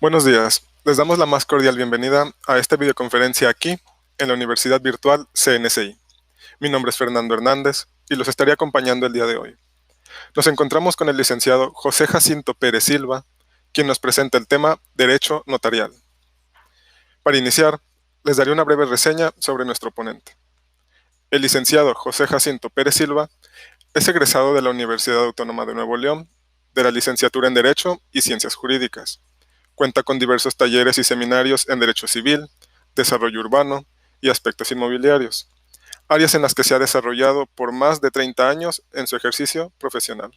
Buenos días, les damos la más cordial bienvenida a esta videoconferencia aquí, en la Universidad Virtual CNSI. Mi nombre es Fernando Hernández y los estaré acompañando el día de hoy. Nos encontramos con el licenciado José Jacinto Pérez Silva, quien nos presenta el tema Derecho Notarial. Para iniciar, les daré una breve reseña sobre nuestro ponente. El licenciado José Jacinto Pérez Silva es egresado de la Universidad Autónoma de Nuevo León, de la licenciatura en Derecho y Ciencias Jurídicas. Cuenta con diversos talleres y seminarios en Derecho Civil, Desarrollo Urbano y Aspectos Inmobiliarios, áreas en las que se ha desarrollado por más de 30 años en su ejercicio profesional.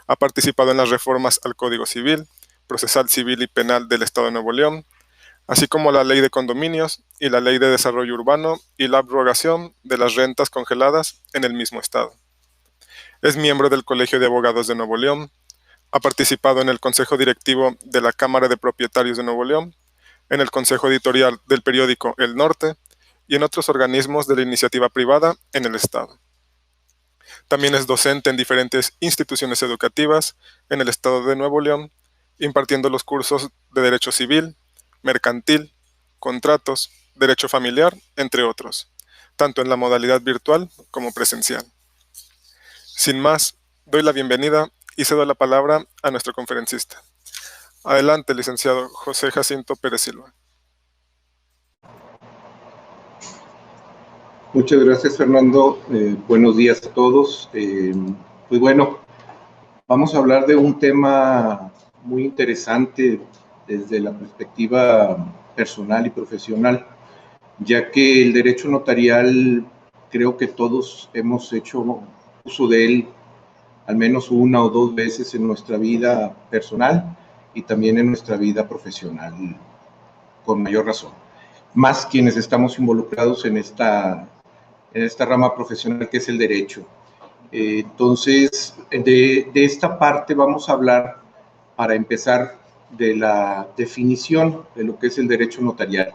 Ha participado en las reformas al Código Civil, Procesal Civil y Penal del Estado de Nuevo León, así como la Ley de Condominios y la Ley de Desarrollo Urbano y la abrogación de las rentas congeladas en el mismo Estado. Es miembro del Colegio de Abogados de Nuevo León. Ha participado en el Consejo Directivo de la Cámara de Propietarios de Nuevo León, en el Consejo Editorial del periódico El Norte y en otros organismos de la iniciativa privada en el Estado. También es docente en diferentes instituciones educativas en el Estado de Nuevo León, impartiendo los cursos de Derecho Civil, Mercantil, Contratos, Derecho Familiar, entre otros, tanto en la modalidad virtual como presencial. Sin más, doy la bienvenida y cedo la palabra a nuestro conferencista. Adelante, licenciado José Jacinto Pérez Silva. Muchas gracias, Fernando. Buenos días a todos. Pues bueno, vamos a hablar de un tema muy interesante desde la perspectiva personal y profesional, ya que el derecho notarial creo que todos hemos hecho uso de él al menos una o dos veces en nuestra vida personal y también en nuestra vida profesional, con mayor razón. Más quienes estamos involucrados en esta rama profesional que es el derecho. Entonces, de esta parte vamos a hablar, para empezar, de la definición de lo que es el derecho notarial.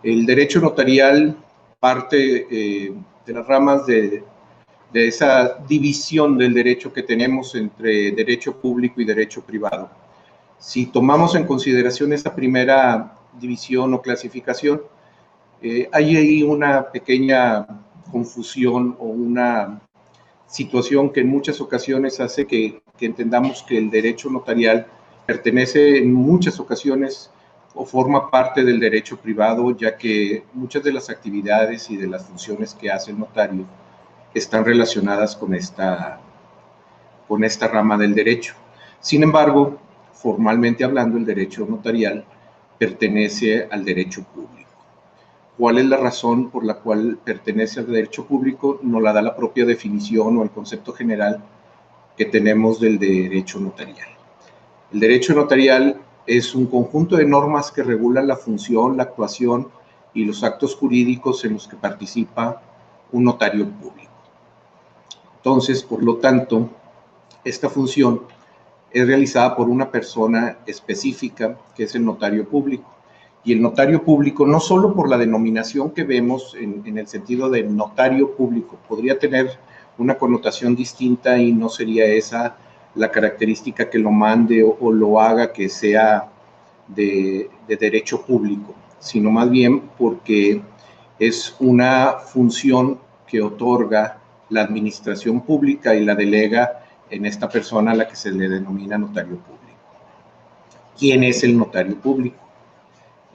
El derecho notarial parte de las ramas de esa división del derecho que tenemos entre derecho público y derecho privado. Si tomamos en consideración esta primera división o clasificación, hay ahí una pequeña confusión o una situación que en muchas ocasiones hace que entendamos que el derecho notarial pertenece en muchas ocasiones o forma parte del derecho privado, ya que muchas de las actividades y de las funciones que hace el notario están relacionadas con esta rama del derecho. Sin embargo, formalmente hablando, el derecho notarial pertenece al derecho público. ¿Cuál es la razón por la cual pertenece al derecho público? Nos la da la propia definición o el concepto general que tenemos del derecho notarial. El derecho notarial es un conjunto de normas que regulan la función, la actuación y los actos jurídicos en los que participa un notario público. Entonces, por lo tanto, esta función es realizada por una persona específica, que es el notario público. Y el notario público, no solo por la denominación que vemos en el sentido de notario público, podría tener una connotación distinta y no sería esa la característica que lo mande o lo haga que sea de derecho público, sino más bien porque es una función que otorga la administración pública y la delega en esta persona a la que se le denomina notario público. ¿Quién es el notario público?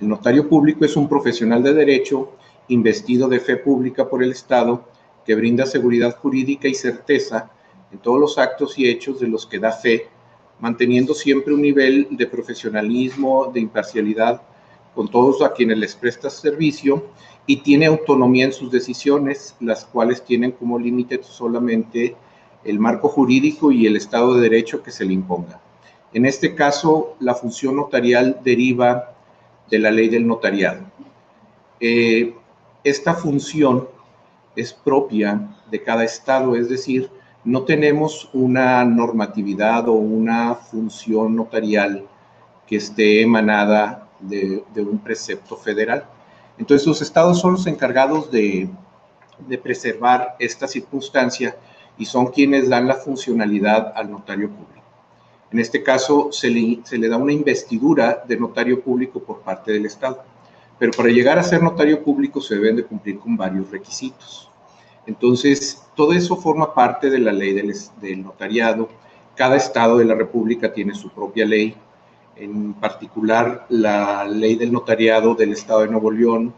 El notario público es un profesional de derecho investido de fe pública por el Estado que brinda seguridad jurídica y certeza en todos los actos y hechos de los que da fe, manteniendo siempre un nivel de profesionalismo, de imparcialidad con todos a quienes les presta servicio, y tiene autonomía en sus decisiones, las cuales tienen como límite solamente el marco jurídico y el Estado de Derecho que se le imponga. En este caso, la función notarial deriva de la ley del notariado. Esta función es propia de cada estado, es decir, no tenemos una normatividad o una función notarial que esté emanada de un precepto federal. Entonces, los estados son los encargados de preservar esta circunstancia y son quienes dan la funcionalidad al notario público. En este caso, se le da una investidura de notario público por parte del Estado. Pero para llegar a ser notario público se deben de cumplir con varios requisitos. Entonces, todo eso forma parte de la ley del notariado. Cada estado de la República tiene su propia ley. En particular, la ley del notariado del estado de Nuevo León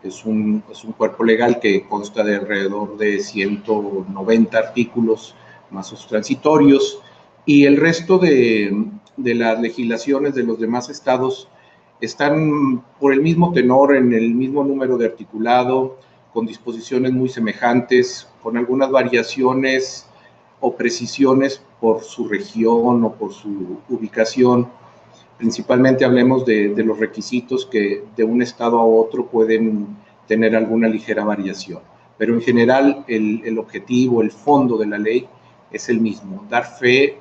es un cuerpo legal que consta de alrededor de 190 artículos, más sus transitorios, y el resto de las legislaciones de los demás estados están por el mismo tenor, en el mismo número de articulado, con disposiciones muy semejantes, con algunas variaciones o precisiones por su región o por su ubicación. Principalmente hablemos de los requisitos que de un estado a otro pueden tener alguna ligera variación. Pero en general el objetivo, el fondo de la ley es el mismo, dar fe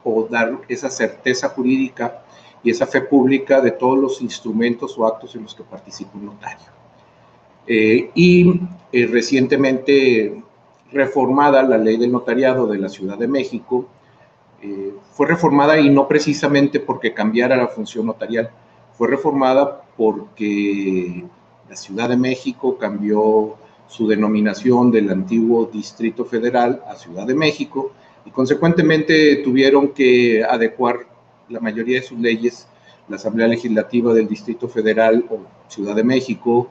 o dar esa certeza jurídica y esa fe pública de todos los instrumentos o actos en los que participa un notario. Recientemente reformada la ley del notariado de la Ciudad de México, fue reformada y no precisamente porque cambiara la función notarial, fue reformada porque la Ciudad de México cambió su denominación del antiguo Distrito Federal a Ciudad de México y consecuentemente tuvieron que adecuar la mayoría de sus leyes. La Asamblea Legislativa del Distrito Federal o Ciudad de México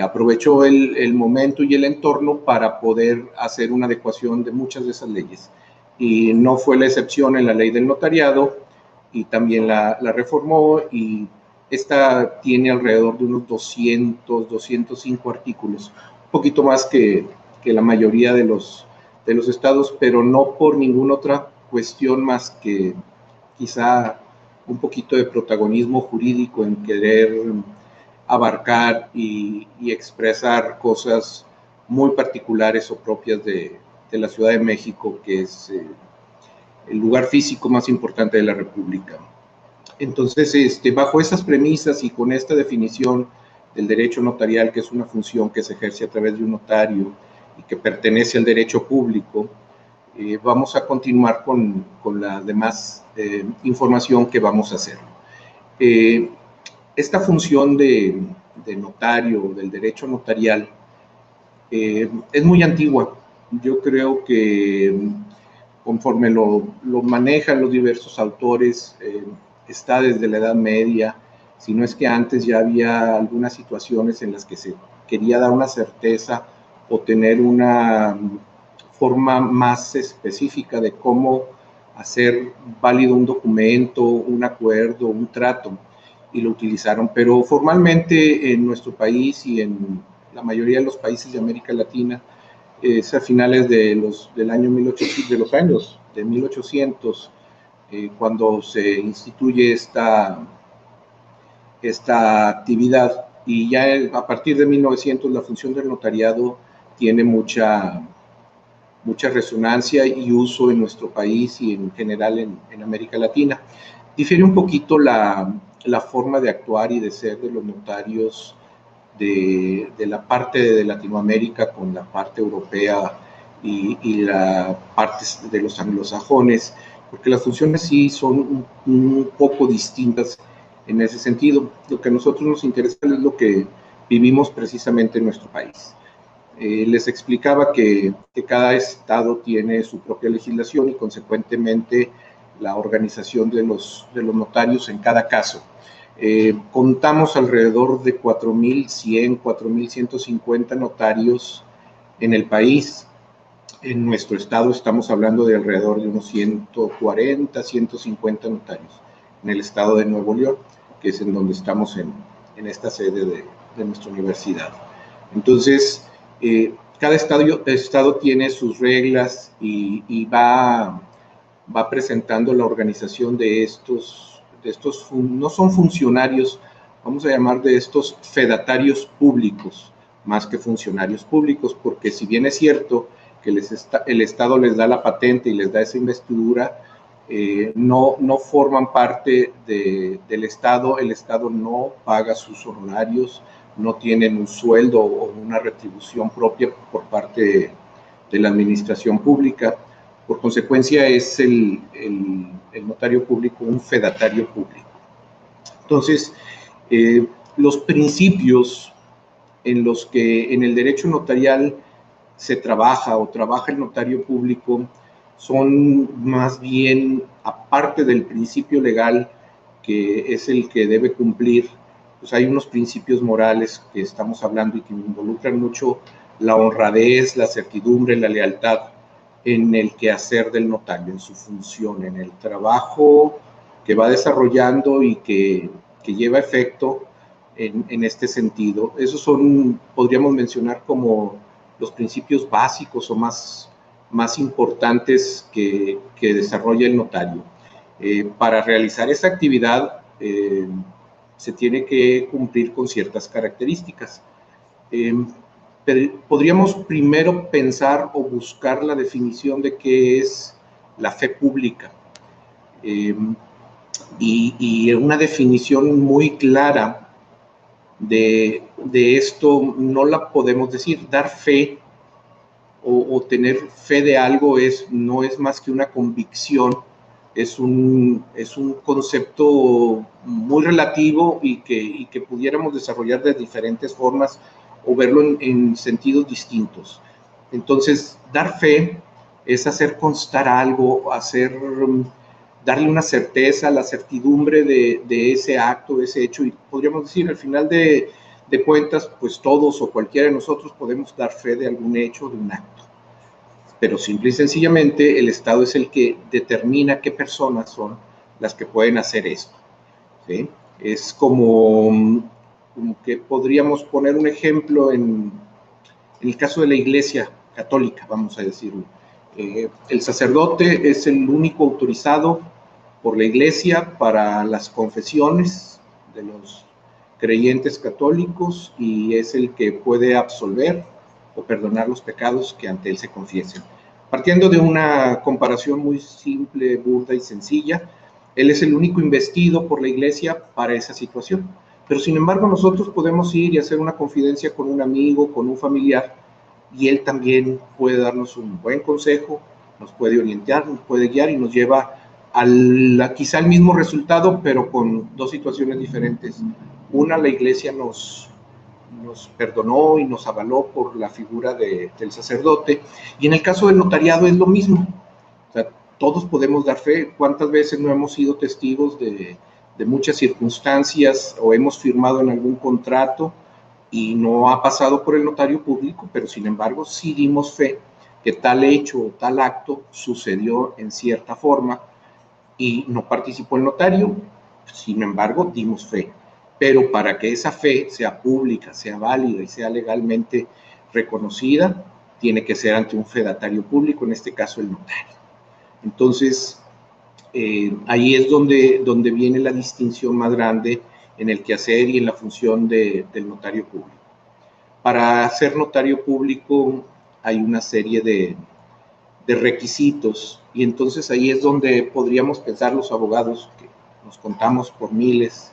aprovechó el momento y el entorno para poder hacer una adecuación de muchas de esas leyes. Y no fue la excepción en la ley del notariado, y también la reformó, y esta tiene alrededor de unos 200, 205 artículos, un poquito más que la mayoría de los estados, pero no por ninguna otra cuestión más que quizá un poquito de protagonismo jurídico en querer abarcar y expresar cosas muy particulares o propias de la Ciudad de México, que es el lugar físico más importante de la República. Entonces, bajo esas premisas y con esta definición del derecho notarial, que es una función que se ejerce a través de un notario y que pertenece al derecho público, vamos a continuar con la demás información que vamos a hacer. Esta función de notario, del derecho notarial, es muy antigua. Yo creo que conforme lo manejan los diversos autores, está desde la Edad Media, si no es que antes ya había algunas situaciones en las que se quería dar una certeza o tener una forma más específica de cómo hacer válido un documento, un acuerdo, un trato, y lo utilizaron. Pero formalmente en nuestro país y en la mayoría de los países de América Latina, es a finales del año 1800, de 1800, cuando se instituye esta actividad, y ya a partir de 1900 la función del notariado tiene mucha resonancia y uso en nuestro país y en general en América Latina. Difiere un poquito la forma de actuar y de ser de los notarios de la parte de Latinoamérica con la parte europea y la parte de los anglosajones, porque las funciones sí son un poco distintas en ese sentido. Lo que a nosotros nos interesa es lo que vivimos precisamente en nuestro país. Les explicaba que cada estado tiene su propia legislación y consecuentemente la organización de los notarios en cada caso. Contamos alrededor de 4.100, 4.150 notarios en el país. En nuestro estado estamos hablando de alrededor de unos 140, 150 notarios. En el estado de Nuevo León, que es en donde estamos en esta sede de nuestra universidad. Entonces, cada estado tiene sus reglas y va presentando la organización de estos no son funcionarios, vamos a llamar de estos fedatarios públicos, más que funcionarios públicos, porque si bien es cierto que el Estado les da la patente y les da esa investidura, no forman parte del Estado. El Estado no paga sus honorarios, no tienen un sueldo o una retribución propia por parte de la administración pública. Por consecuencia, es el notario público un fedatario público. Entonces, los principios en los que en el derecho notarial se trabaja o trabaja el notario público son más bien, aparte del principio legal, que es el que debe cumplir, pues hay unos principios morales que estamos hablando y que involucran mucho la honradez, la certidumbre, la lealtad en el quehacer del notario, en su función, en el trabajo que va desarrollando y que lleva efecto en este sentido. Esos son, podríamos mencionar, como los principios básicos o más importantes que desarrolla el notario. Para realizar esa actividad se tiene que cumplir con ciertas características. Podríamos primero pensar o buscar la definición de qué es la fe pública. Y una definición muy clara de esto no la podemos decir. Dar fe o tener fe de algo no es más que una convicción, es un concepto muy relativo y que pudiéramos desarrollar de diferentes formas o verlo en sentidos distintos. Entonces, dar fe es hacer constar algo, darle una certeza, la certidumbre de ese acto, ese hecho, y podríamos decir, al final de cuentas, pues todos o cualquiera de nosotros podemos dar fe de algún hecho, de un acto. Pero simple y sencillamente el Estado es el que determina qué personas son las que pueden hacer esto, ¿sí? Es como que podríamos poner un ejemplo en el caso de la Iglesia Católica, vamos a decirlo. El sacerdote es el único autorizado por la Iglesia para las confesiones de los creyentes católicos y es el que puede absolver o perdonar los pecados que ante él se confiesen. Partiendo de una comparación muy simple, burda y sencilla, él es el único investido por la Iglesia para esa situación. Pero sin embargo nosotros podemos ir y hacer una confidencia con un amigo, con un familiar, y él también puede darnos un buen consejo, nos puede orientar, nos puede guiar y nos lleva quizá al mismo resultado, pero con dos situaciones diferentes. Una, la Iglesia nos perdonó y nos avaló por la figura del sacerdote, y en el caso del notariado es lo mismo. O sea, todos podemos dar fe. ¿Cuántas veces no hemos sido testigos de muchas circunstancias o hemos firmado en algún contrato y no ha pasado por el notario público, pero sin embargo sí dimos fe que tal hecho o tal acto sucedió en cierta forma y no participó el notario, sin embargo dimos fe? Pero para que esa fe sea pública, sea válida y sea legalmente reconocida, tiene que ser ante un fedatario público, en este caso el notario. Entonces, ahí es donde viene la distinción más grande en el quehacer y en la función del notario público. Para ser notario público hay una serie de requisitos, y entonces ahí es donde podríamos pensar los abogados, que nos contamos por miles,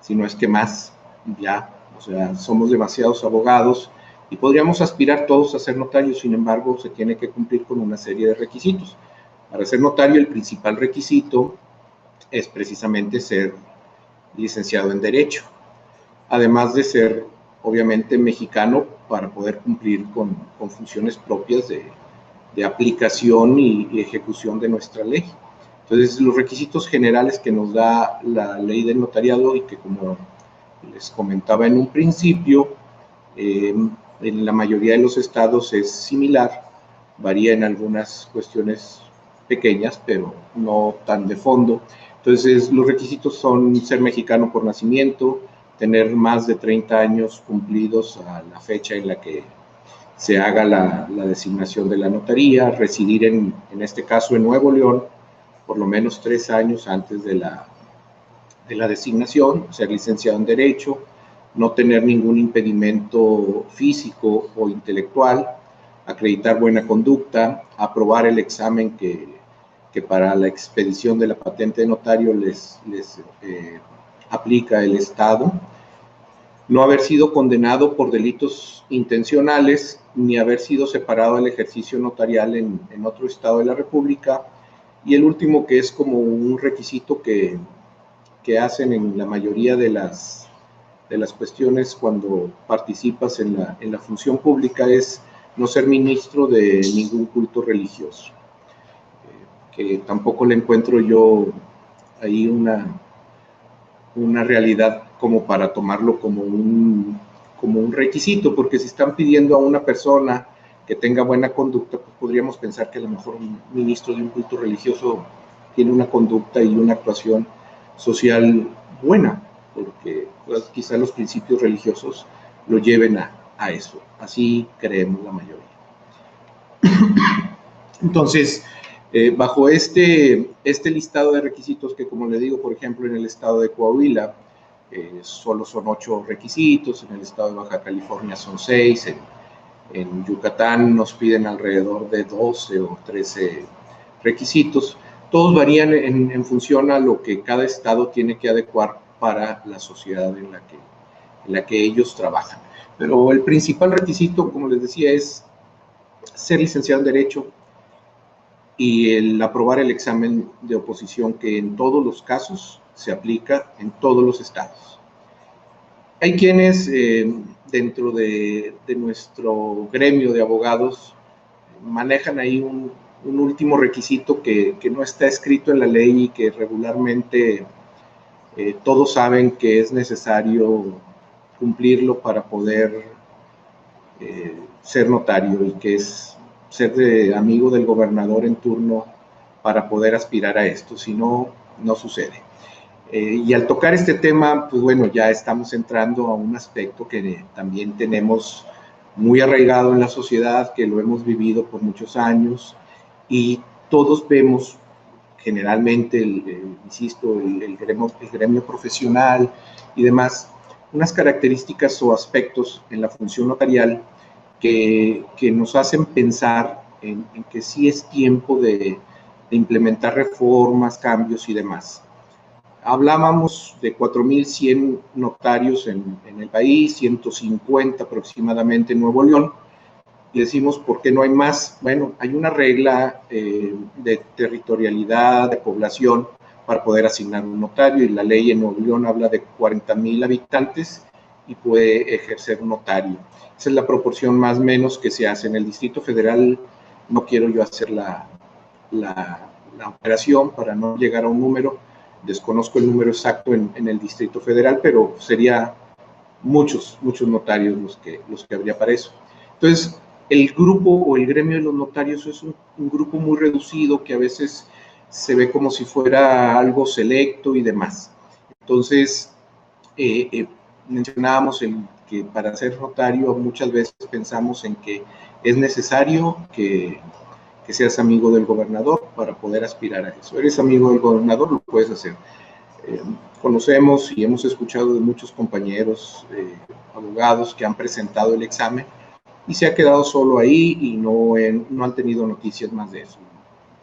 si no es que más, ya, o sea, somos demasiados abogados y podríamos aspirar todos a ser notarios. Sin embargo, se tiene que cumplir con una serie de requisitos. Para ser notario, el principal requisito es precisamente ser licenciado en Derecho, además de ser, obviamente, mexicano para poder cumplir con funciones propias de aplicación y ejecución de nuestra ley. Entonces, los requisitos generales que nos da la ley del notariado y que, como les comentaba en un principio, en la mayoría de los estados es similar, varía en algunas cuestiones pequeñas, pero no tan de fondo. Entonces, los requisitos son ser mexicano por nacimiento, tener más de 30 años cumplidos a la fecha en la que se haga la designación de la notaría, residir en este caso en Nuevo León, por lo menos 3 años antes de la designación, ser licenciado en Derecho, no tener ningún impedimento físico o intelectual, acreditar buena conducta, aprobar el examen que para la expedición de la patente de notario les aplica el Estado, no haber sido condenado por delitos intencionales, ni haber sido separado del ejercicio notarial en otro estado de la República, y el último, que es como un requisito que hacen en la mayoría de las cuestiones cuando participas en la función pública, es no ser ministro de ningún culto religioso, que tampoco le encuentro yo ahí una realidad como para tomarlo como un requisito, porque si están pidiendo a una persona que tenga buena conducta, pues podríamos pensar que a lo mejor un ministro de un culto religioso tiene una conducta y una actuación social buena, porque pues, quizá los principios religiosos lo lleven a eso. Así creemos la mayoría. Entonces, bajo este listado de requisitos que, como le digo, por ejemplo, en el estado de Coahuila, solo son 8 requisitos, en el estado de Baja California son 6, en Yucatán nos piden alrededor de 12 o 13 requisitos. Todos varían en función a lo que cada estado tiene que adecuar para la sociedad en la que ellos trabajan. Pero el principal requisito, como les decía, es ser licenciado en Derecho y el aprobar el examen de oposición, que en todos los casos se aplica en todos los estados. Hay quienes dentro de nuestro gremio de abogados manejan ahí un último requisito que no está escrito en la ley y que regularmente todos saben que es necesario cumplirlo para poder ser notario, y que es ser amigo del gobernador en turno para poder aspirar a esto, si no, no sucede. Y al tocar este tema, pues bueno, ya estamos entrando a un aspecto que también tenemos muy arraigado en la sociedad, que lo hemos vivido por muchos años, y todos vemos generalmente, insisto, el gremio profesional y demás, unas características o aspectos en la función notarial que nos hacen pensar en que sí es tiempo de implementar reformas, cambios y demás. Hablábamos de 4.100 notarios en el país, 150 aproximadamente en Nuevo León, y decimos, ¿por qué no hay más? Bueno, hay una regla de territorialidad, de población, para poder asignar un notario, y la ley en Nuevo León habla de 40,000 habitantes y puede ejercer un notario. Esa es la proporción más o menos que se hace. En el Distrito Federal no quiero yo hacer la operación para no llegar a un número, desconozco el número exacto en el Distrito Federal, pero sería muchos notarios los que habría para eso. Entonces, el grupo o el gremio de los notarios es un grupo muy reducido que a veces se ve como si fuera algo selecto y demás. Entonces, mencionábamos que para ser notario muchas veces pensamos en que es necesario que seas amigo del gobernador para poder aspirar a eso. Eres amigo del gobernador, lo puedes hacer. Conocemos y hemos escuchado de muchos compañeros abogados que han presentado el examen y se ha quedado solo ahí y no han tenido noticias más de eso.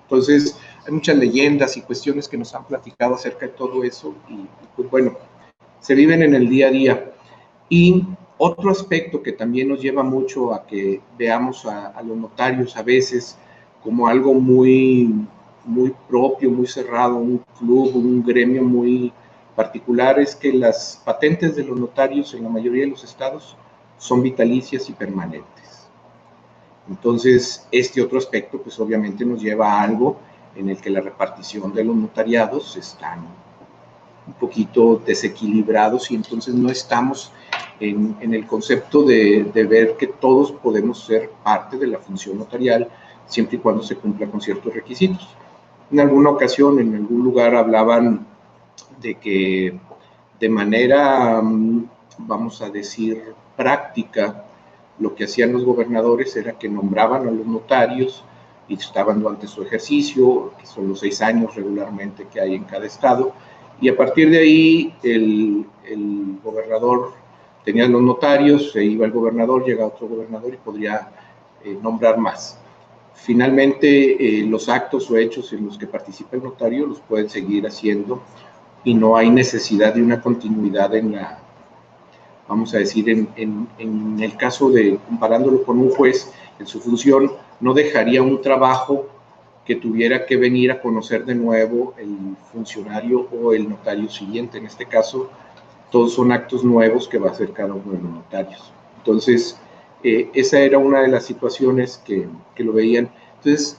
Entonces, hay muchas leyendas y cuestiones que nos han platicado acerca de todo eso, y pues bueno, se viven en el día a día. Y otro aspecto que también nos lleva mucho a que veamos a los notarios a veces como algo muy propio, muy cerrado, un club, un gremio muy particular, es que las patentes de los notarios en la mayoría de los estados son vitalicias y permanentes. Entonces, este otro aspecto, pues obviamente nos lleva a algo en el que la repartición de los notariados están un poquito desequilibrados, y entonces no estamos en el concepto de ver que todos podemos ser parte de la función notarial siempre y cuando se cumpla con ciertos requisitos. En alguna ocasión, en algún lugar, hablaban de que de manera, vamos a decir, práctica, lo que hacían los gobernadores era que nombraban a los notarios y estaban durante su ejercicio, que son los 6 años regularmente que hay en cada estado, y a partir de ahí el gobernador tenía los notarios, se iba el gobernador, llega otro gobernador y podría nombrar más. Finalmente, los actos o hechos en los que participa el notario los pueden seguir haciendo y no hay necesidad de una continuidad en la, vamos a decir, en el caso de, comparándolo con un juez, en su función, no dejaría un trabajo que tuviera que venir a conocer de nuevo el funcionario o el notario siguiente. En este caso, todos son actos nuevos que va a hacer cada uno de los notarios. Entonces, esa era una de las situaciones que lo veían. Entonces,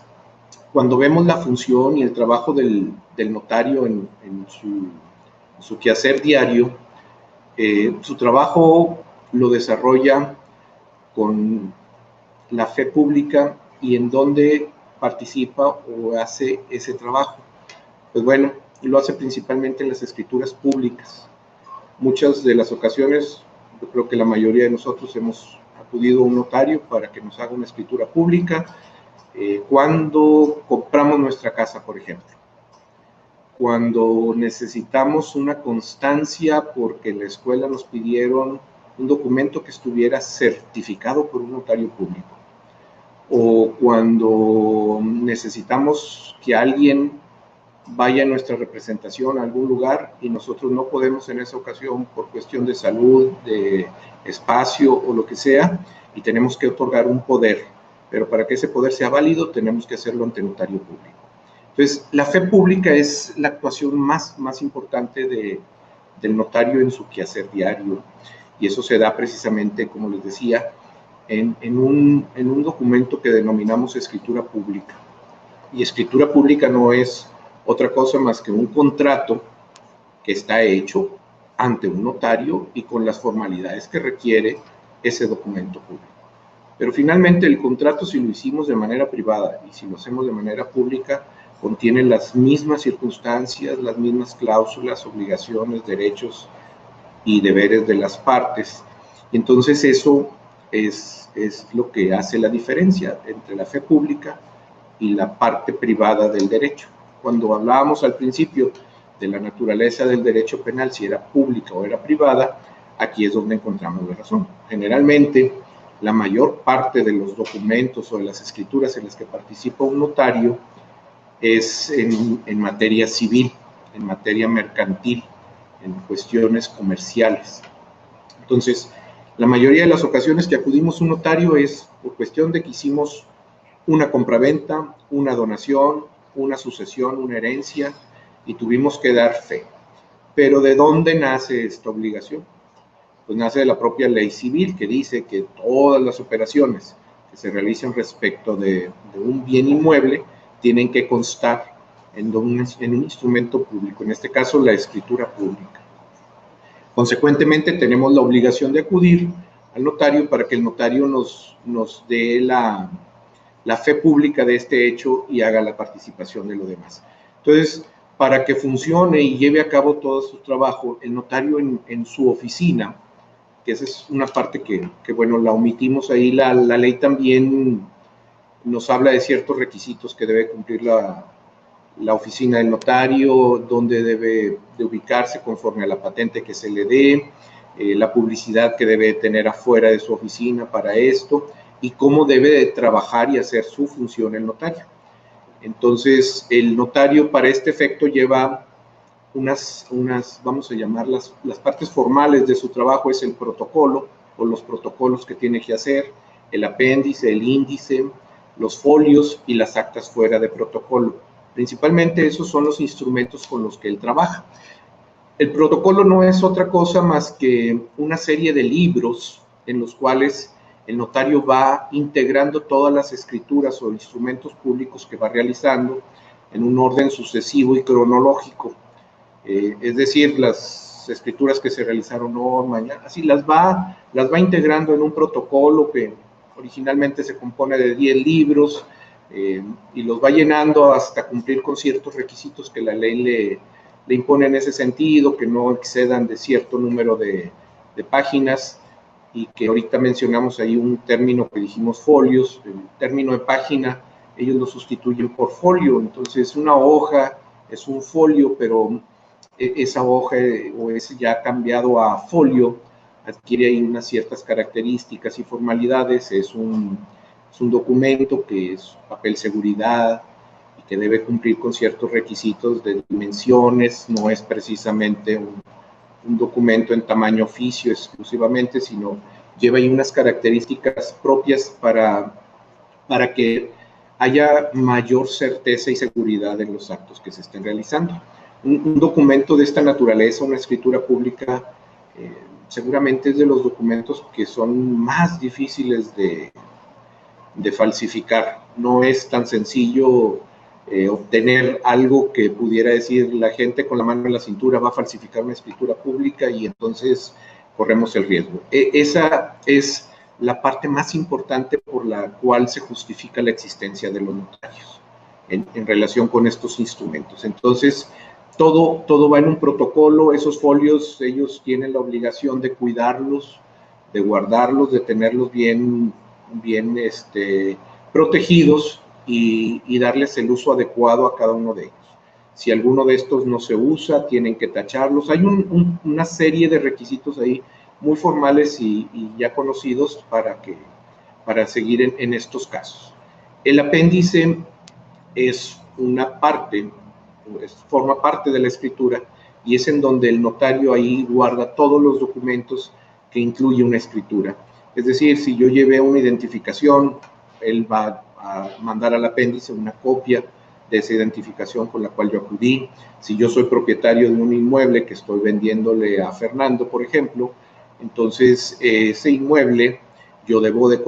cuando vemos la función y el trabajo del notario en su quehacer diario, su trabajo lo desarrolla con la fe pública y en dónde participa o hace ese trabajo. Pues bueno, lo hace principalmente en las escrituras públicas. Muchas de las ocasiones, yo creo que la mayoría de nosotros hemos acudido a un notario para que nos haga una escritura pública cuando compramos nuestra casa, por ejemplo. Cuando necesitamos una constancia porque en la escuela nos pidieron un documento que estuviera certificado por un notario público. O cuando necesitamos que alguien vaya a nuestra representación a algún lugar y nosotros no podemos en esa ocasión por cuestión de salud, de espacio o lo que sea, y tenemos que otorgar un poder, pero para que ese poder sea válido tenemos que hacerlo ante notario público. Entonces, la fe pública es la actuación más importante del notario en su quehacer diario, y eso se da precisamente, como les decía, en un documento que denominamos escritura pública. Y escritura pública no es otra cosa más que un contrato que está hecho ante un notario y con las formalidades que requiere ese documento público. Pero finalmente el contrato, si lo hicimos de manera privada y si lo hacemos de manera pública, contiene las mismas circunstancias, las mismas cláusulas, obligaciones, derechos y deberes de las partes. Entonces eso es lo que hace la diferencia entre la fe pública y la parte privada del derecho. Cuando hablábamos al principio de la naturaleza del derecho penal, si era pública o era privada, aquí es donde encontramos la razón. Generalmente, la mayor parte de los documentos o de las escrituras en las que participa un notario es en materia civil, en materia mercantil, en cuestiones comerciales. Entonces, la mayoría de las ocasiones que acudimos a un notario es por cuestión de que hicimos una compraventa, una donación, una sucesión, una herencia, y tuvimos que dar fe. Pero ¿de dónde nace esta obligación? Pues nace de la propia ley civil, que dice que todas las operaciones que se realicen respecto de un bien inmueble tienen que constar en un instrumento público, en este caso la escritura pública. Consecuentemente, tenemos la obligación de acudir al notario para que el notario nos dé la fe pública de este hecho y haga la participación de lo demás. Entonces, para que funcione y lleve a cabo todo su trabajo, el notario en su oficina, que esa es una parte que bueno, la omitimos ahí, la ley también nos habla de ciertos requisitos que debe cumplir la oficina del notario, dónde debe de ubicarse conforme a la patente que se le dé, la publicidad que debe tener afuera de su oficina para esto, y cómo debe de trabajar y hacer su función el notario. Entonces, el notario para este efecto lleva unas vamos a llamar las partes formales de su trabajo, es el protocolo o los protocolos que tiene que hacer, el apéndice, el índice, los folios y las actas fuera de protocolo. Principalmente esos son los instrumentos con los que él trabaja. El protocolo no es otra cosa más que una serie de libros en los cuales el notario va integrando todas las escrituras o instrumentos públicos que va realizando en un orden sucesivo y cronológico. Es decir, las escrituras que se realizaron hoy, mañana, así las va integrando en un protocolo que originalmente se compone de 10 libros y los va llenando hasta cumplir con ciertos requisitos que la ley le impone en ese sentido, que no excedan de cierto número de páginas, y que ahorita mencionamos ahí un término que dijimos folios, el término de página, ellos lo sustituyen por folio, entonces una hoja es un folio, pero esa hoja o ese ya cambiado a folio adquiere ahí unas ciertas características y formalidades, es un Es un documento que es papel seguridad y que debe cumplir con ciertos requisitos de dimensiones, no es precisamente un documento en tamaño oficio exclusivamente, sino lleva ahí unas características propias para que haya mayor certeza y seguridad en los actos que se estén realizando. Un documento de esta naturaleza, una escritura pública, seguramente es de los documentos que son más difíciles de falsificar. No es tan sencillo obtener algo que pudiera decir la gente con la mano en la cintura va a falsificar una escritura pública y entonces corremos el riesgo. Esa es la parte más importante por la cual se justifica la existencia de los notarios en relación con estos instrumentos. Entonces, todo va en un protocolo. Esos folios, ellos tienen la obligación de cuidarlos, de guardarlos, de tenerlos bien protegidos y darles el uso adecuado a cada uno de ellos. Si alguno de estos no se usa, tienen que tacharlos. Hay una serie de requisitos ahí muy formales y ya conocidos para seguir en estos casos. El apéndice es una parte, forma parte de la escritura y es en donde el notario ahí guarda todos los documentos que incluye una escritura. Es decir, si yo llevé una identificación, él va a mandar al apéndice una copia de esa identificación con la cual yo acudí. Si yo soy propietario de un inmueble que estoy vendiéndole a Fernando, por ejemplo, entonces ese inmueble yo debo de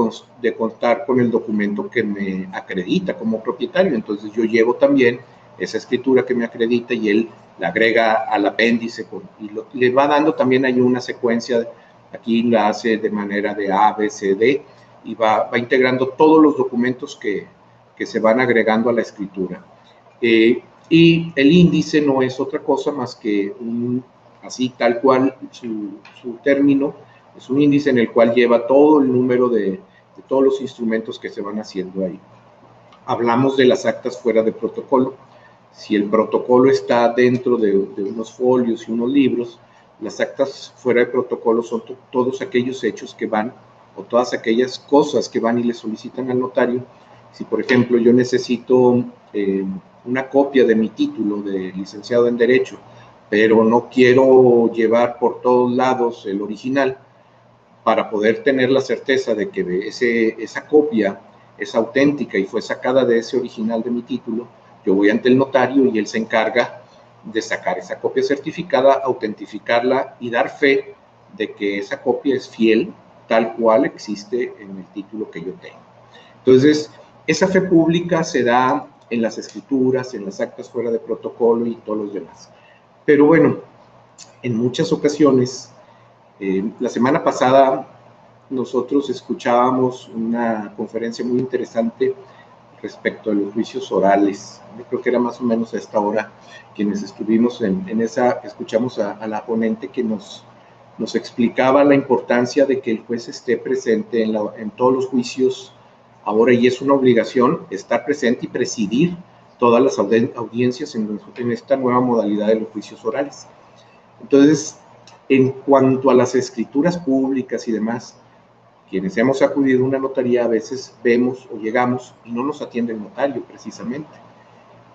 contar con el documento que me acredita como propietario. Entonces yo llevo también esa escritura que me acredita y él la agrega al apéndice y le va dando también ahí una secuencia. Aquí la hace de manera de A, B, C, D y va integrando todos los documentos que se van agregando a la escritura. Y el índice no es otra cosa más que así tal cual su término, es un índice en el cual lleva todo el número de todos los instrumentos que se van haciendo ahí. Hablamos de las actas fuera de protocolo. Si el protocolo está dentro de unos folios y unos libros, las actas fuera de protocolo son todos aquellos hechos que van o todas aquellas cosas que van y le solicitan al notario. Si, por ejemplo, yo necesito una copia de mi título de licenciado en Derecho, pero no quiero llevar por todos lados el original, para poder tener la certeza de que esa copia es auténtica y fue sacada de ese original de mi título, yo voy ante el notario y él se encarga de sacar esa copia certificada, autentificarla y dar fe de que esa copia es fiel, tal cual existe en el título que yo tengo. Entonces, esa fe pública se da en las escrituras, en las actas fuera de protocolo y todos los demás. Pero bueno, en muchas ocasiones, la semana pasada nosotros escuchábamos una conferencia muy interesante respecto a los juicios orales. Yo creo que era más o menos a esta hora quienes estuvimos en esa, escuchamos a la ponente que nos explicaba la importancia de que el juez esté presente en todos los juicios ahora, y es una obligación estar presente y presidir todas las audiencias en esta nueva modalidad de los juicios orales. Entonces, en cuanto a las escrituras públicas y demás, quienes hemos acudido a una notaría a veces vemos o llegamos y no nos atiende el notario precisamente.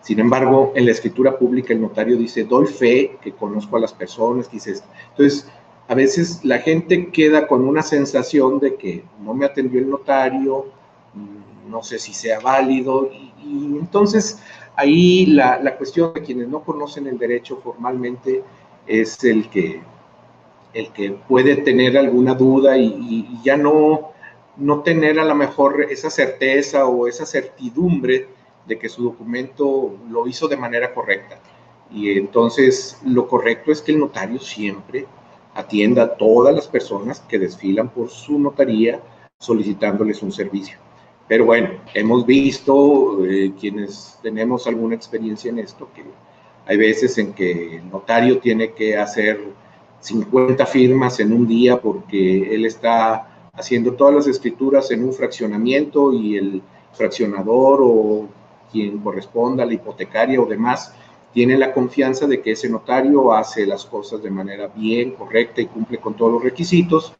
Sin embargo, en la escritura pública el notario dice, doy fe que conozco a las personas, dice esto. Entonces, a veces la gente queda con una sensación de que no me atendió el notario, no sé si sea válido, y entonces ahí la cuestión de quienes no conocen el derecho formalmente es el que puede tener alguna duda y ya no tener a lo mejor esa certeza o esa certidumbre de que su documento lo hizo de manera correcta. Y entonces lo correcto es que el notario siempre atienda a todas las personas que desfilan por su notaría solicitándoles un servicio. Pero bueno, hemos visto, quienes tenemos alguna experiencia en esto, que hay veces en que el notario tiene que hacer 50 firmas en un día porque él está haciendo todas las escrituras en un fraccionamiento y el fraccionador o quien corresponda a la hipotecaria o demás tiene la confianza de que ese notario hace las cosas de manera bien, correcta y cumple con todos los requisitos.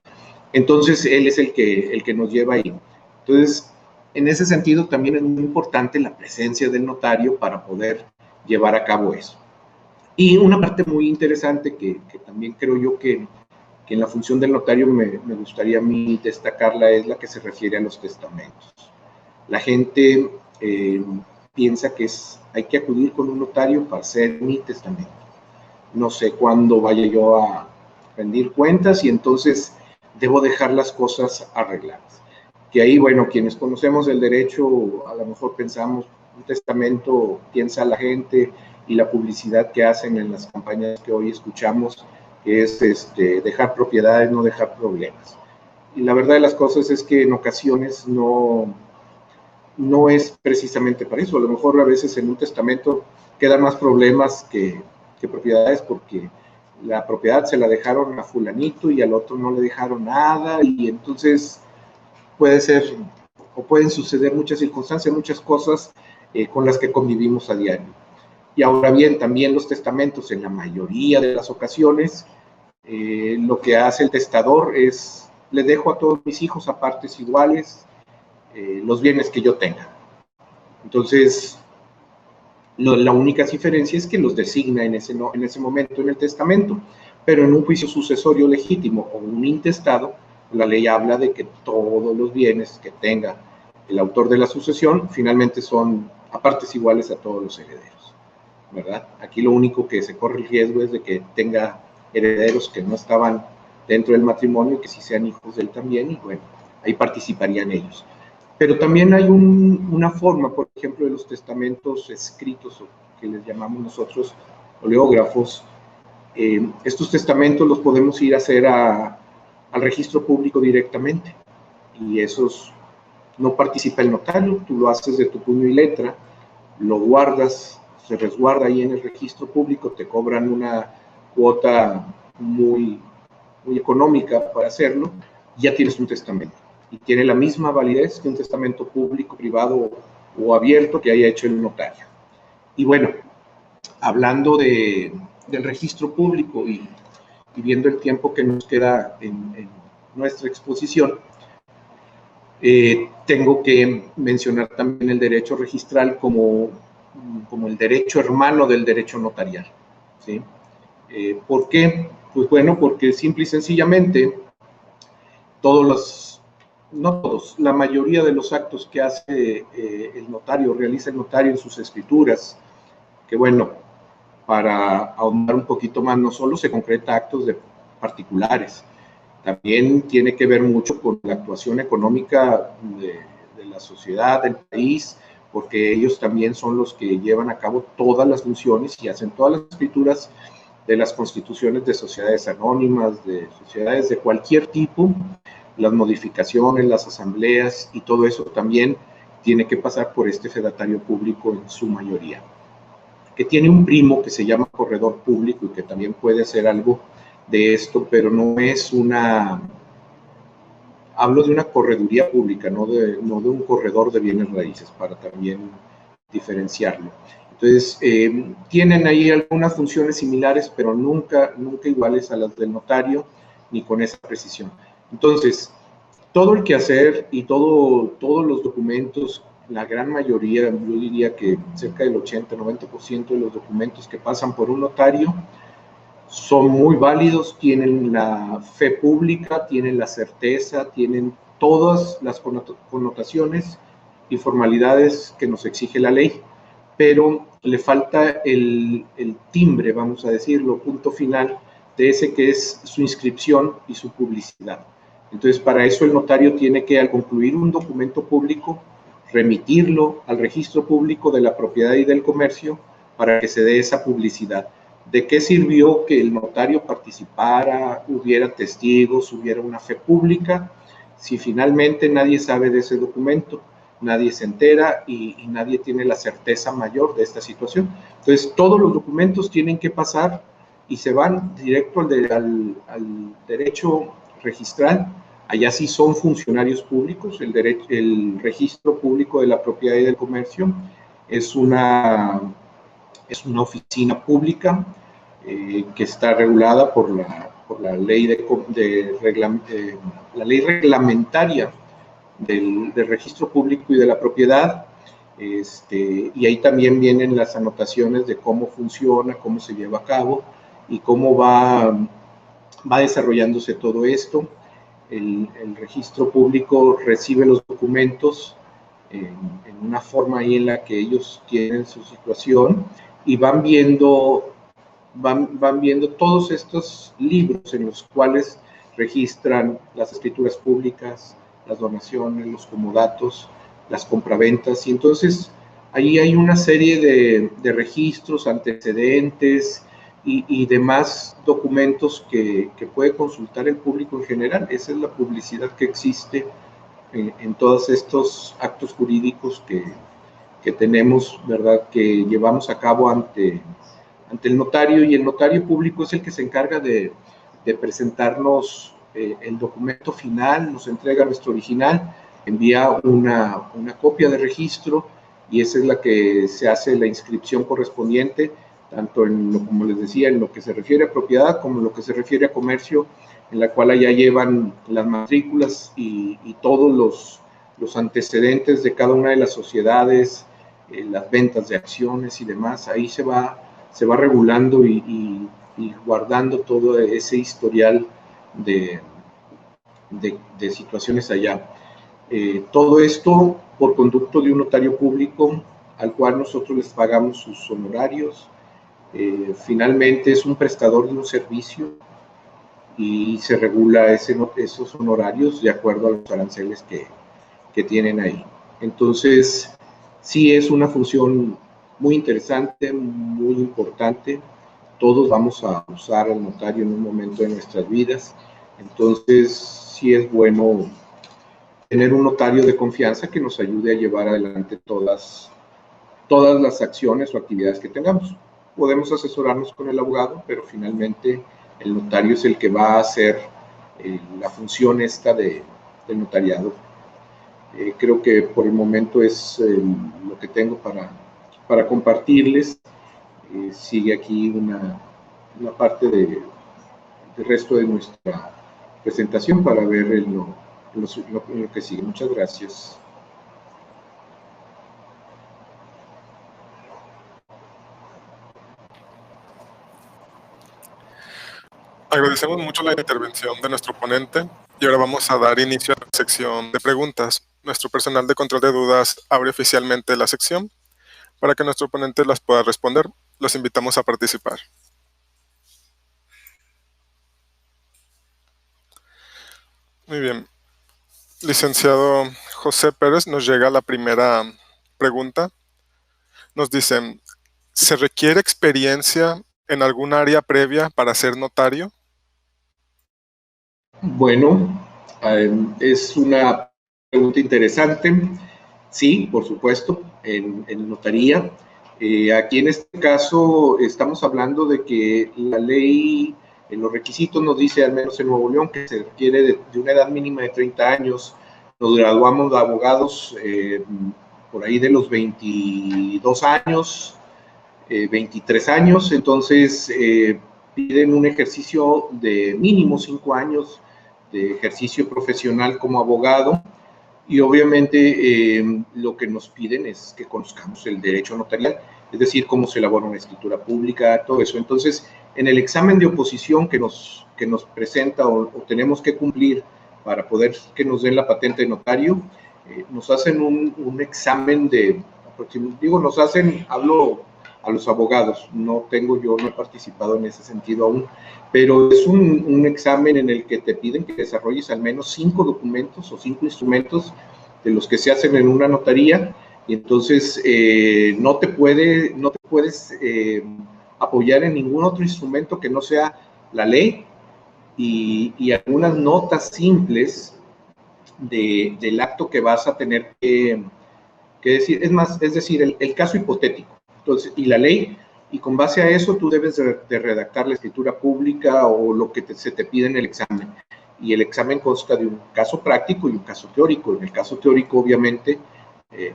Entonces, él es el que nos lleva ahí. Entonces, en ese sentido también es muy importante la presencia del notario para poder llevar a cabo eso. Y una parte muy interesante que también creo yo que en la función del notario me gustaría a mí destacarla es la que se refiere a los testamentos. La gente piensa que hay que acudir con un notario para hacer mi testamento. No sé cuándo vaya yo a rendir cuentas y entonces debo dejar las cosas arregladas. Que ahí, bueno, quienes conocemos el derecho, a lo mejor pensamos, un testamento, piensa la gente, y la publicidad que hacen en las campañas que hoy escuchamos, que es dejar propiedades, no dejar problemas. Y la verdad de las cosas es que en ocasiones no es precisamente para eso. A lo mejor a veces en un testamento quedan más problemas que propiedades, porque la propiedad se la dejaron a fulanito y al otro no le dejaron nada, y entonces puede ser o pueden suceder muchas circunstancias, muchas cosas con las que convivimos a diario. Y ahora bien, también los testamentos, en la mayoría de las ocasiones, lo que hace el testador es: le dejo a todos mis hijos a partes iguales los bienes que yo tenga. Entonces, la única diferencia es que los designa en ese momento en el testamento, pero en un juicio sucesorio legítimo o un intestado, la ley habla de que todos los bienes que tenga el autor de la sucesión finalmente son a partes iguales a todos los herederos, ¿verdad? Aquí lo único que se corre el riesgo es de que tenga herederos que no estaban dentro del matrimonio y que sí sean hijos de él también, y bueno, ahí participarían ellos. Pero también hay una forma, por ejemplo, de los testamentos escritos, o que les llamamos nosotros oleógrafos. Estos testamentos los podemos ir a hacer al registro público directamente, y esos no participa el notario, tú lo haces de tu puño y letra, lo guardas, se resguarda ahí en el registro público, te cobran una cuota muy, muy económica para hacerlo, y ya tienes un testamento. Y tiene la misma validez que un testamento público, privado o abierto que haya hecho el notario. Y bueno, hablando del registro público y viendo el tiempo que nos queda en nuestra exposición, tengo que mencionar también el derecho registral como el derecho hermano del derecho notarial, ¿sí? ¿Por qué? Pues bueno, porque simple y sencillamente no todos, la mayoría de los actos que hace el notario, realiza el notario en sus escrituras, que bueno, para ahondar un poquito más, no solo se concreta actos de particulares, también tiene que ver mucho con la actuación económica de la sociedad, del país, porque ellos también son los que llevan a cabo todas las funciones y hacen todas las escrituras de las constituciones de sociedades anónimas, de sociedades de cualquier tipo, las modificaciones, las asambleas, y todo eso también tiene que pasar por este fedatario público en su mayoría, que tiene un primo que se llama corredor público y que también puede hacer algo de esto, pero no es hablo de una correduría pública, no de un corredor de bienes raíces, para también diferenciarlo. Entonces, tienen ahí algunas funciones similares, pero nunca iguales a las del notario, ni con esa precisión. Entonces, todo el quehacer y todos los documentos, la gran mayoría, yo diría que cerca del 80-90% de los documentos que pasan por un notario son muy válidos, tienen la fe pública, tienen la certeza, tienen todas las connotaciones y formalidades que nos exige la ley, pero le falta el timbre, vamos a decirlo, punto final de ese que es su inscripción y su publicidad. Entonces, para eso el notario tiene que, al concluir un documento público, remitirlo al registro público de la propiedad y del comercio para que se dé esa publicidad. ¿De qué sirvió que el notario participara, hubiera testigos, hubiera una fe pública, si finalmente nadie sabe de ese documento, nadie se entera y nadie tiene la certeza mayor de esta situación? Entonces, todos los documentos tienen que pasar y se van directo al derecho registral. Allá sí son funcionarios públicos. El registro público de la propiedad y del comercio es una oficina pública que está regulada por la ley la ley reglamentaria del registro público y de la propiedad. Y ahí también vienen las anotaciones de cómo funciona, cómo se lleva a cabo y cómo va desarrollándose todo esto. El registro público recibe los documentos en una forma ahí en la que ellos tienen su situación y van viendo todos estos libros en los cuales registran las escrituras públicas, las donaciones, los comodatos, las compraventas, y entonces ahí hay una serie de registros, antecedentes y demás documentos que puede consultar el público en general. Esa es la publicidad que existe en todos estos actos jurídicos que tenemos, ¿verdad?, que llevamos a cabo ante el notario, y el notario público es el que se encarga de presentarnos el documento final, nos entrega nuestro original, envía una copia de registro y esa es la que se hace la inscripción correspondiente, tanto en lo, como les decía, en lo que se refiere a propiedad como en lo que se refiere a comercio, en la cual allá llevan las matrículas y todos los antecedentes de cada una de las sociedades, las ventas de acciones y demás. Ahí se va regulando y guardando todo ese historial de situaciones allá. Todo esto por conducto de un notario público al cual nosotros les pagamos sus honorarios. Finalmente es un prestador de un servicio y se regula esos honorarios de acuerdo a los aranceles que tienen ahí. Entonces, sí es una función muy interesante, muy importante. Todos vamos a usar al notario en un momento de nuestras vidas. Entonces, sí es bueno tener un notario de confianza que nos ayude a llevar adelante todas las acciones o actividades que tengamos. Podemos asesorarnos con el abogado, pero finalmente el notario es el que va a hacer la función esta del notariado. Creo que por el momento es lo que tengo para compartirles. Sigue aquí una parte del resto de nuestra presentación para ver lo que sigue. Muchas gracias. Agradecemos mucho la intervención de nuestro ponente y ahora vamos a dar inicio a la sección de preguntas. Nuestro personal de control de dudas abre oficialmente la sección. Para que nuestro ponente las pueda responder, los invitamos a participar. Muy bien. Licenciado José Pérez, nos llega la primera pregunta. Nos dicen, ¿se requiere experiencia en algún área previa para ser notario? Bueno, es una pregunta interesante. Sí, por supuesto, en notaría. Aquí en este caso estamos hablando de que la ley, en los requisitos nos dice, al menos en Nuevo León, que se requiere de una edad mínima de 30 años. Nos graduamos de abogados por ahí de los 22 años, 23 años, entonces piden un ejercicio de mínimo 5 años de ejercicio profesional como abogado. Y obviamente lo que nos piden es que conozcamos el derecho notarial, es decir, cómo se elabora una escritura pública, todo eso. Entonces, en el examen de oposición que nos presenta o tenemos que cumplir para poder que nos den la patente de notario, nos hacen un examen nos hacen, hablo a los abogados, no he participado en ese sentido aún, pero es un examen en el que te piden que desarrolles al menos 5 documentos o 5 instrumentos de los que se hacen en una notaría, y entonces no te puedes apoyar en ningún otro instrumento que no sea la ley y algunas notas simples del acto que vas a tener que decir. Es decir, el caso hipotético. Entonces, y la ley, y con base a eso tú debes de redactar la escritura pública o lo que se te pide en el examen. Y el examen consta de un caso práctico y un caso teórico. En el caso teórico, obviamente,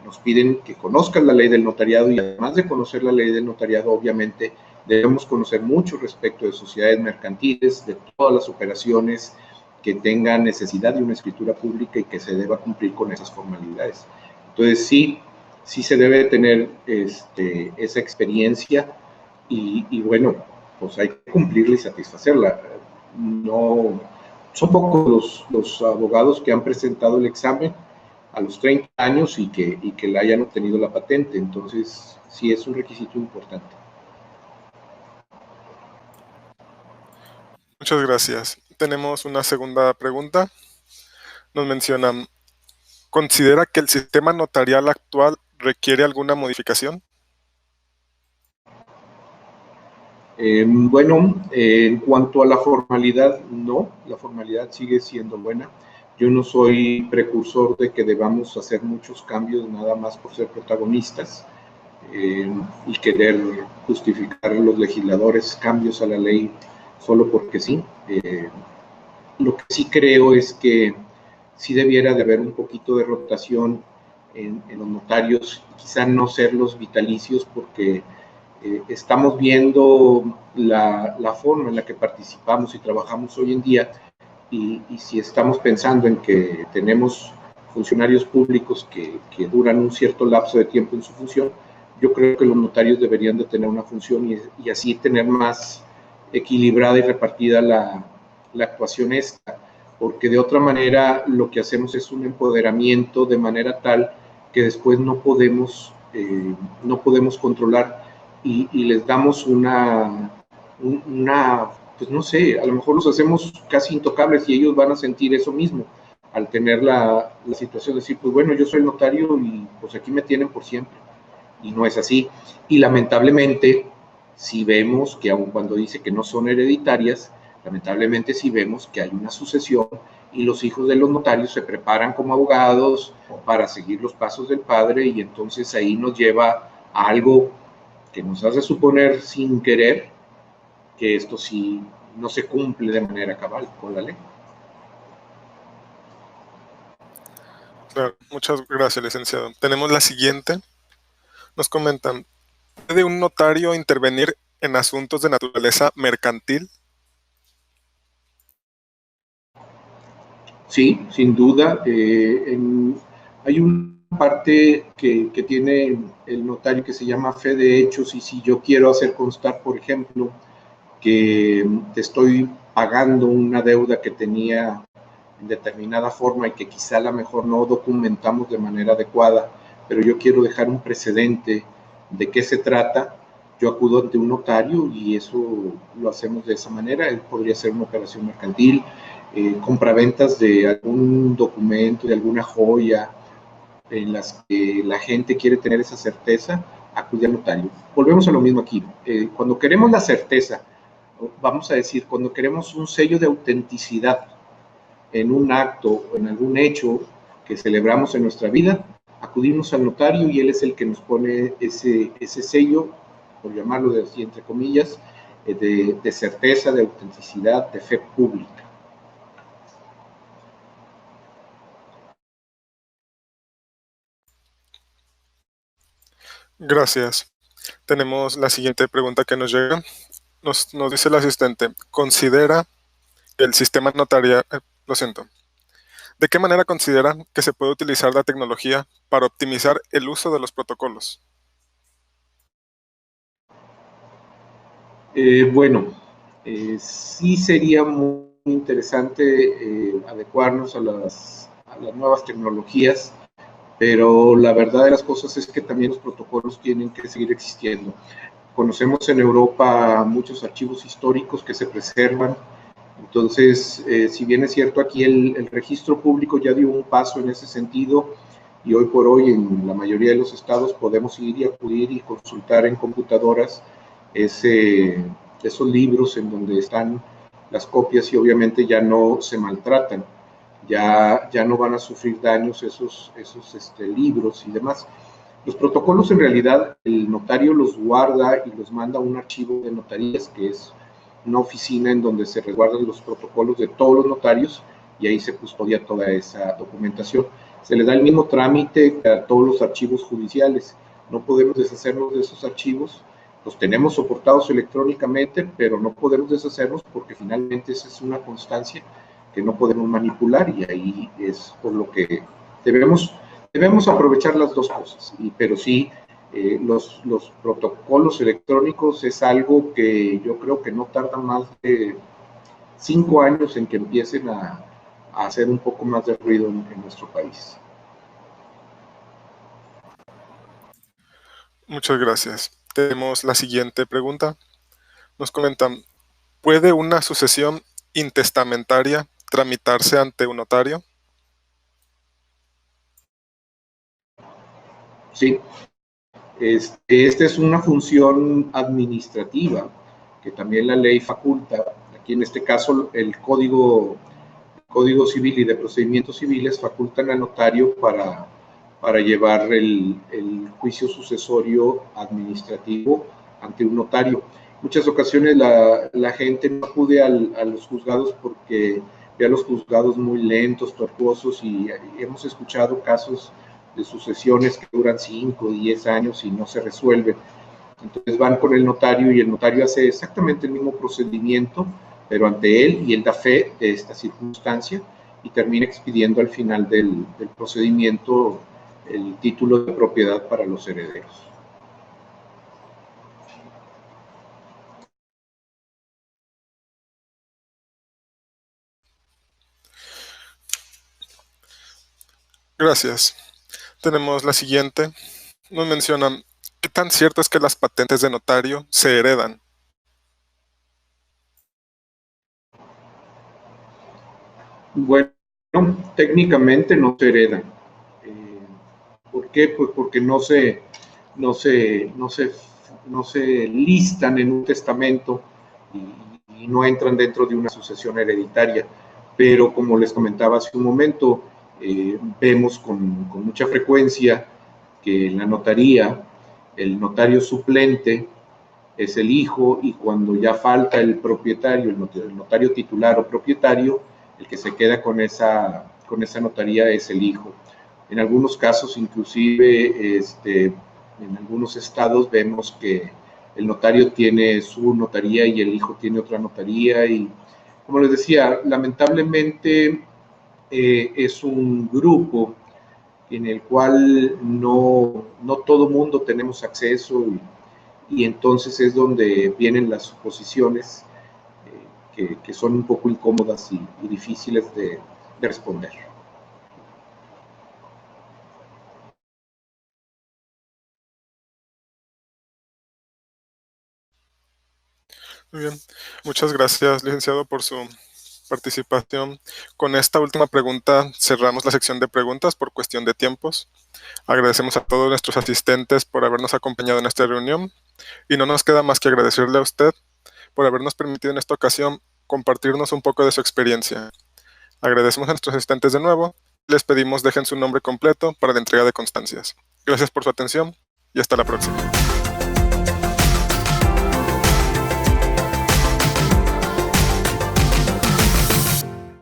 nos piden que conozcas la ley del notariado, y además de conocer la ley del notariado, obviamente, debemos conocer mucho respecto de sociedades mercantiles, de todas las operaciones que tenga necesidad de una escritura pública y que se deba cumplir con esas formalidades. Entonces sí se debe tener esa experiencia y bueno, pues hay que cumplirla y satisfacerla. No, son pocos los abogados que han presentado el examen a los 30 años y que la hayan obtenido la patente, entonces sí es un requisito importante. Muchas gracias. Tenemos una segunda pregunta. Nos mencionan, ¿considera que el sistema notarial actual requiere alguna modificación? Bueno, en cuanto a la formalidad, no, la formalidad sigue siendo buena. Yo no soy precursor de que debamos hacer muchos cambios nada más por ser protagonistas y querer justificar a los legisladores cambios a la ley solo porque sí. Lo que sí creo es que sí debiera de haber un poquito de rotación en los notarios, quizá no ser los vitalicios porque estamos viendo la forma en la que participamos y trabajamos hoy en día y si estamos pensando en que tenemos funcionarios públicos que duran un cierto lapso de tiempo en su función, yo creo que los notarios deberían de tener una función y así tener más equilibrada y repartida la actuación esta, porque de otra manera lo que hacemos es un empoderamiento de manera tal que después no podemos controlar y les damos pues no sé, a lo mejor los hacemos casi intocables y ellos van a sentir eso mismo al tener la situación de decir, pues bueno, yo soy notario y pues aquí me tienen por siempre. Y no es así. Y lamentablemente, si vemos que aun cuando dice que no son hereditarias, lamentablemente si vemos que hay una sucesión y los hijos de los notarios se preparan como abogados para seguir los pasos del padre y entonces ahí nos lleva a algo que nos hace suponer sin querer que esto sí no se cumple de manera cabal con la ley. Claro, muchas gracias, licenciado. Tenemos la siguiente. Nos comentan, ¿puede un notario intervenir en asuntos de naturaleza mercantil? Sí, sin duda. Hay una parte que tiene el notario que se llama fe de hechos y si yo quiero hacer constar, por ejemplo, que te estoy pagando una deuda que tenía en determinada forma y que quizá a lo mejor no documentamos de manera adecuada, pero yo quiero dejar un precedente de qué se trata, yo acudo ante un notario y eso lo hacemos de esa manera. Él podría ser una operación mercantil, compraventas de algún documento, de alguna joya, en las que la gente quiere tener esa certeza, acude al notario. Volvemos a lo mismo aquí. Cuando queremos la certeza, vamos a decir, cuando queremos un sello de autenticidad en un acto o en algún hecho que celebramos en nuestra vida, acudimos al notario y él es el que nos pone ese sello, por llamarlo de así entre comillas, de certeza, de autenticidad, de fe pública. Gracias. Tenemos la siguiente pregunta que nos llega. Nos dice el asistente, ¿considera que el sistema notarial, lo siento, ¿de qué manera considera que se puede utilizar la tecnología para optimizar el uso de los protocolos? Bueno, sí sería muy interesante adecuarnos a las nuevas tecnologías, pero la verdad de las cosas es que también los protocolos tienen que seguir existiendo. Conocemos en Europa muchos archivos históricos que se preservan, entonces, si bien es cierto, aquí el registro público ya dio un paso en ese sentido y hoy por hoy en la mayoría de los estados podemos ir y acudir y consultar en computadoras esos libros en donde están las copias y obviamente ya no se maltratan, ya no van a sufrir daños esos libros y demás. Los protocolos en realidad el notario los guarda y los manda a un archivo de notarías que es una oficina en donde se resguardan los protocolos de todos los notarios y ahí se custodia toda esa documentación. Se le da el mismo trámite a todos los archivos judiciales. No podemos deshacernos de esos archivos. Los tenemos soportados electrónicamente, pero no podemos deshacerlos porque finalmente esa es una constancia que no podemos manipular, y ahí es por lo que debemos aprovechar las dos cosas, pero sí, los protocolos electrónicos es algo que yo creo que no tarda más de 5 años en que empiecen a hacer un poco más de ruido en nuestro país. Muchas gracias. Tenemos la siguiente pregunta. Nos comentan, ¿puede una sucesión intestamentaria tramitarse ante un notario? Sí, esta es una función administrativa que también la ley faculta. Aquí en este caso el Código Civil y de Procedimientos Civiles facultan al notario para llevar el juicio sucesorio administrativo ante un notario. Muchas ocasiones la gente no acude a los juzgados porque ve a los juzgados muy lentos, tortuosos, y hemos escuchado casos de sucesiones que duran 5 o 10 años y no se resuelven. Entonces van con el notario y el notario hace exactamente el mismo procedimiento, pero ante él, y él da fe de esta circunstancia y termina expidiendo al final del procedimiento el título de propiedad para los herederos. Gracias. Tenemos la siguiente. Nos mencionan, ¿qué tan cierto es que las patentes de notario se heredan? Bueno, técnicamente no se heredan. ¿Por qué? Pues porque no se, no se, no se listan en un testamento y no entran dentro de una sucesión hereditaria. Pero como les comentaba hace un momento, vemos con mucha frecuencia que en la notaría el notario suplente es el hijo, y cuando ya falta el propietario, el notario titular o propietario, el que se queda con esa notaría es el hijo. En algunos casos, inclusive, en algunos estados vemos que el notario tiene su notaría y el hijo tiene otra notaría, y como les decía, lamentablemente es un grupo en el cual no todo mundo tenemos acceso, y entonces es donde vienen las suposiciones que son un poco incómodas y difíciles de responder. Muy bien. Muchas gracias, licenciado, por su participación. Con esta última pregunta cerramos la sección de preguntas por cuestión de tiempos. Agradecemos a todos nuestros asistentes por habernos acompañado en esta reunión y no nos queda más que agradecerle a usted por habernos permitido en esta ocasión compartirnos un poco de su experiencia. Agradecemos a nuestros asistentes de nuevo. Les pedimos dejen su nombre completo para la entrega de constancias. Gracias por su atención y hasta la próxima.